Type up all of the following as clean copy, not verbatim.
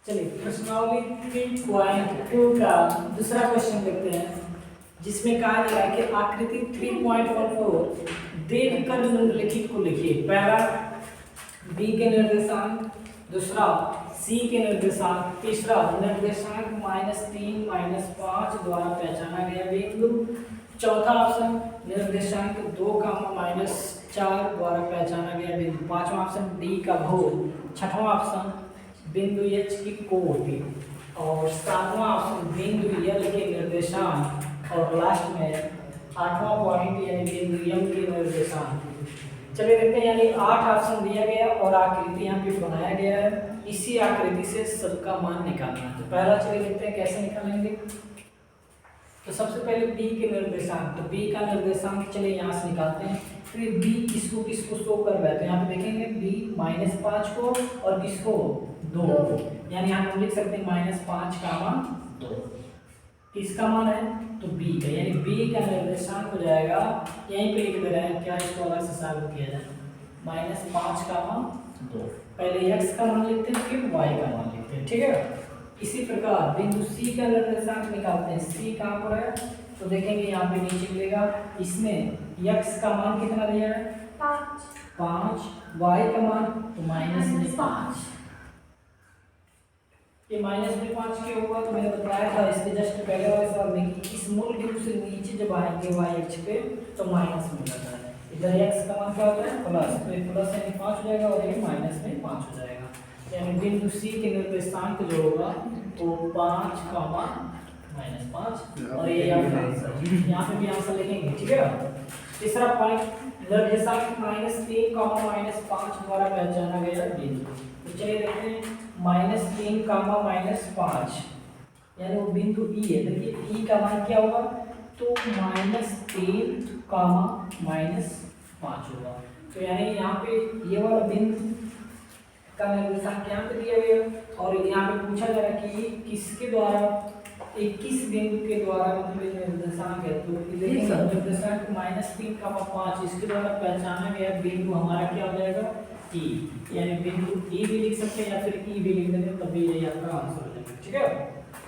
चलिए प्रश्नावली 3.2 का दूसरा क्वेश्चन देखते हैं, जिसमें कहा जा रहा है कि आकृति 3.14 देखकर निम्नलिखित को लिखिए। पहला बी के निर्देशांक, दूसरा सी के निर्देशांक, तीसरा निर्देशांक -3 -5 द्वारा पहचाना गया बिंदु, चौथा ऑप्शन निर्देशांक 2, -4 द्वारा पहचाना गया बिंदु, पांचवा ऑप्शन डी का भूल, छठवां ऑप्शन बिंदु एच की कोटि और सातवां ऑप्शन बिंदु यल के निर्देशांक और लास्ट में आठवां पॉइंट यानी बिंदु एम के निर्देशांक। चलिए देखते हैं, यानी 8 ऑप्शन दिया गया और आकृति यहाँ पे बनाया गया है। इसी आकृति से सबका मान निकालना है। तो पहला चलिए देखते हैं कैसे निकालेंगे। तो सबसे पहले बी के निर्देशांक, तो बी का निर्देशांक चलिए यहाँ से निकालते हैं। फिर बी किसको किसको शो कर रहा है, तो यहाँ पे देखेंगे बी -5 को और किसको 2, यानी हम लिख सकते हैं -5, 2 किसका मान है, तो बी का, यानी बी का निर्देशांक हो जाएगा, यहीं पे लिख दे रहे हैं, क्या इसको अलग से सॉल्व किया जाए, -5, 2। पहले x का मान लिखते हैं फिर y का मान लिखते हैं, ठीक है। इसी प्रकार बिंदु C का निर्देशांक निकालते हैं। C कहाँ पर है, तो देखेंगे यहाँ पे नीचे मिलेगा, इसमें x का मान कितना दिया है 5, y का मान तो -5। ये -5 क्यों होगा, तो मैंने बताया था इसके जस्ट पहले वाले सवाल में कि इस मूल बिंदु से नीचे जब आएंगे y अक्ष पे तो माइनस में जाता है। इधर x का मान क्या होता है प्लस, तो ये प्लस यानी 5 हो जाएगा और ये माइनस में 5 हो जाएगा, यानी बिंदु C के निर्देशांक जो होगा वो 5, -5 और ये आपका आंसर। यहाँ पे भी आंसर लिखेंगे, ठीक है। तीसरा पॉइंट निर्देशांक -3, -5 द्वारा पहचाना गया बिंदु। तो चलिए देखते हैं, -3, -5 यानी वो बिंदु E है। देखिए E का मान क्या होगा, तो -3, -5 होगा। तो यानी यहाँ पे ये वाला बिंदु का निर्देशांक यहाँ पे दिया गया और यहाँ पे पूछा जा रहा है कि किसके द्वारा, 21 बिंदु के द्वारा मतलब निर्देशांक है। तो निर्देशांक -3, 5 इसके द्वारा पहचाना गया बिंदु हमारा क्या हो जाएगा E, यानी बिंदु E भी लिख सकते हैं या फिर E भी लिख देंगे, तभी ये आपका आंसर हो जाएगा, ठीक है।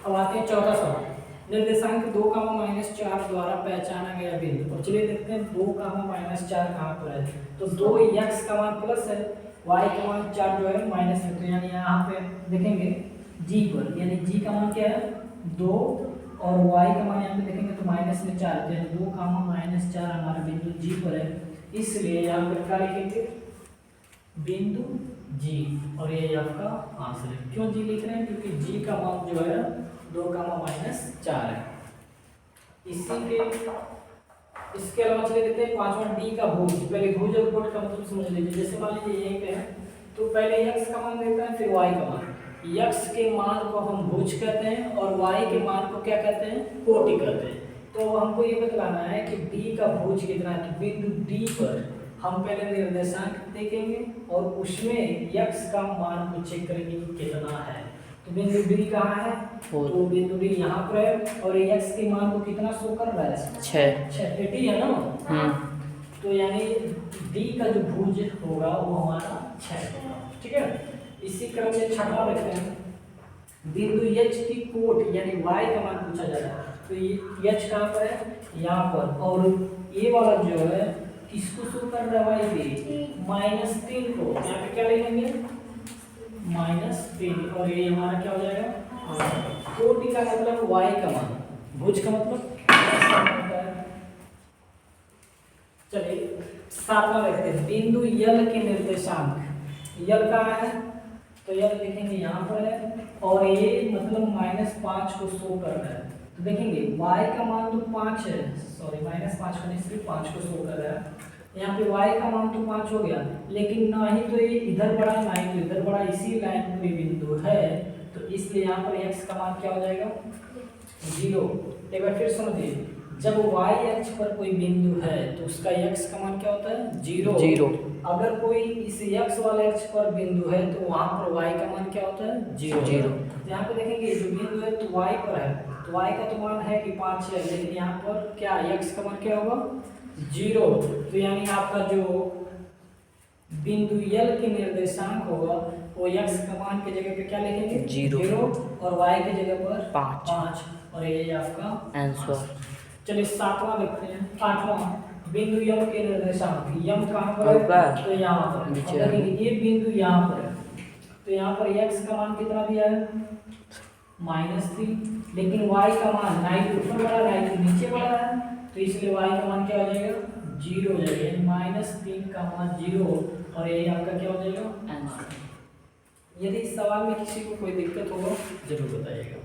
अब आते हैं चौथा सवाल, निर्देशांक 2, -4 द्वारा पहचाना गया बिंदु। और चलिए देखते हैं 2, -4 कहाँ पर है, तो 2 x का मान प्लस है, y का मान 4 जो है माइनस है, तो यानी यहाँ पे देखेंगे g पर, यानी g का मान क्या है 2 और y का मान यहाँ पे देखेंगे तो -4, यानी 2, -4 हमारा बिंदु g पर है, इसलिए यहाँ पर क्या लिखेंगे बिंदु g और ये आपका आंसर है। क्यों g लिख रहे हैं, क्योंकि g का मान जो है 2, -4 है। इसके अलावा चले देते हैं पांचवा डी का भुज। पहले भुज और कोट का मतलब समझ लीजिए। जैसे मान लीजिए यहीं पे है तो पहले x का मान देता है फिर y का मान। x के मान को हम भुज कहते हैं और y के मान को क्या कहते हैं, कोटि कहते हैं। तो हमको ये बतलाना है कि d का भुज कितना है, तो बिंदु d पर हम पहले निर्देशांक देखेंगे और उसमें x का मान को चेक करेंगे कि कितना है। तो बिंदु D कहाँ है, तो बिंदु D यहाँ पर है और x के मान को कितना शो कर रहा है 6 80 है ना। तो यानी D का जो भुज होगा वो हमारा 6 होगा, ठीक है। इसी क्रम में छठवां देखते हैं, बिंदु H की कोट यानी y का मान पूछा जा रहा है। तो ये H कहाँ पर है, यहाँ पर, और ये वाला जो है किसको शो कर रहा है y पे -3 को, यहाँ पे क्या लिखेंगे -3 और ये हमारा क्या हो जाएगा कोटि का मतलब y का मान, भुज का मतलब होता है। चलिए सातवां देखते हैं, बिंदु यल के निर्देशांक। यल कहाँ है, तो यल देखेंगे यहाँ पर है और ये मतलब -5 को शो कर रहा है। तो देखेंगे y का मान तो 5 है, सॉरी -5 को नहीं सिर्फ 5 को शो कर रहा है। यहाँ पे y का मान तो 5 हो गया, लेकिन ना ही तो ये इधर बड़ा ना ही तो इधर बड़ा, इसी लाइन पे बिंदु है, तो इसलिए यहाँ पर x का मान क्या हो जाएगा 0। एक बार फिर समझिए, जब y अक्ष पर कोई बिंदु है तो उसका x का मान क्या होता है 0। अगर कोई इस x वाले अक्ष पर बिंदु है तो वहाँ पर y का मान क्या होता है 0। यहाँ पे देखेंगे जो बिंदु है तो y पर है, तो y का तो मान है कि 5 है, लेकिन यहाँ पर क्या x का मान क्या होगा 0। तो यानी आपका जो बिंदु यल के निर्देशांक होगा तो x का मान की जगह पे क्या लिखेंगे? 0 और y की जगह पर 5 और ये आपका आंसर। चलिए 7वां देखते हैं। 8वां बिंदु यम के निर्देशांक। यम कहाँ पर होगा है? तो यहाँ पर। नीचे अगर ये बिंदु यहाँ पर है तो यहाँ पर x का मान कितना दिया है? -3, लेकिन y का मान 9 ऊपर वाला 9 नीचे वाला है, तो इसलिए y का मान क्या हो जाएगा? 0 हो जाएगा। -3 का मान 0 और ये आपका क्या हो जाएगा? आंसर। यदि इस सवाल में किसी को कोई दिक्कत हो जरूर बताइएगा।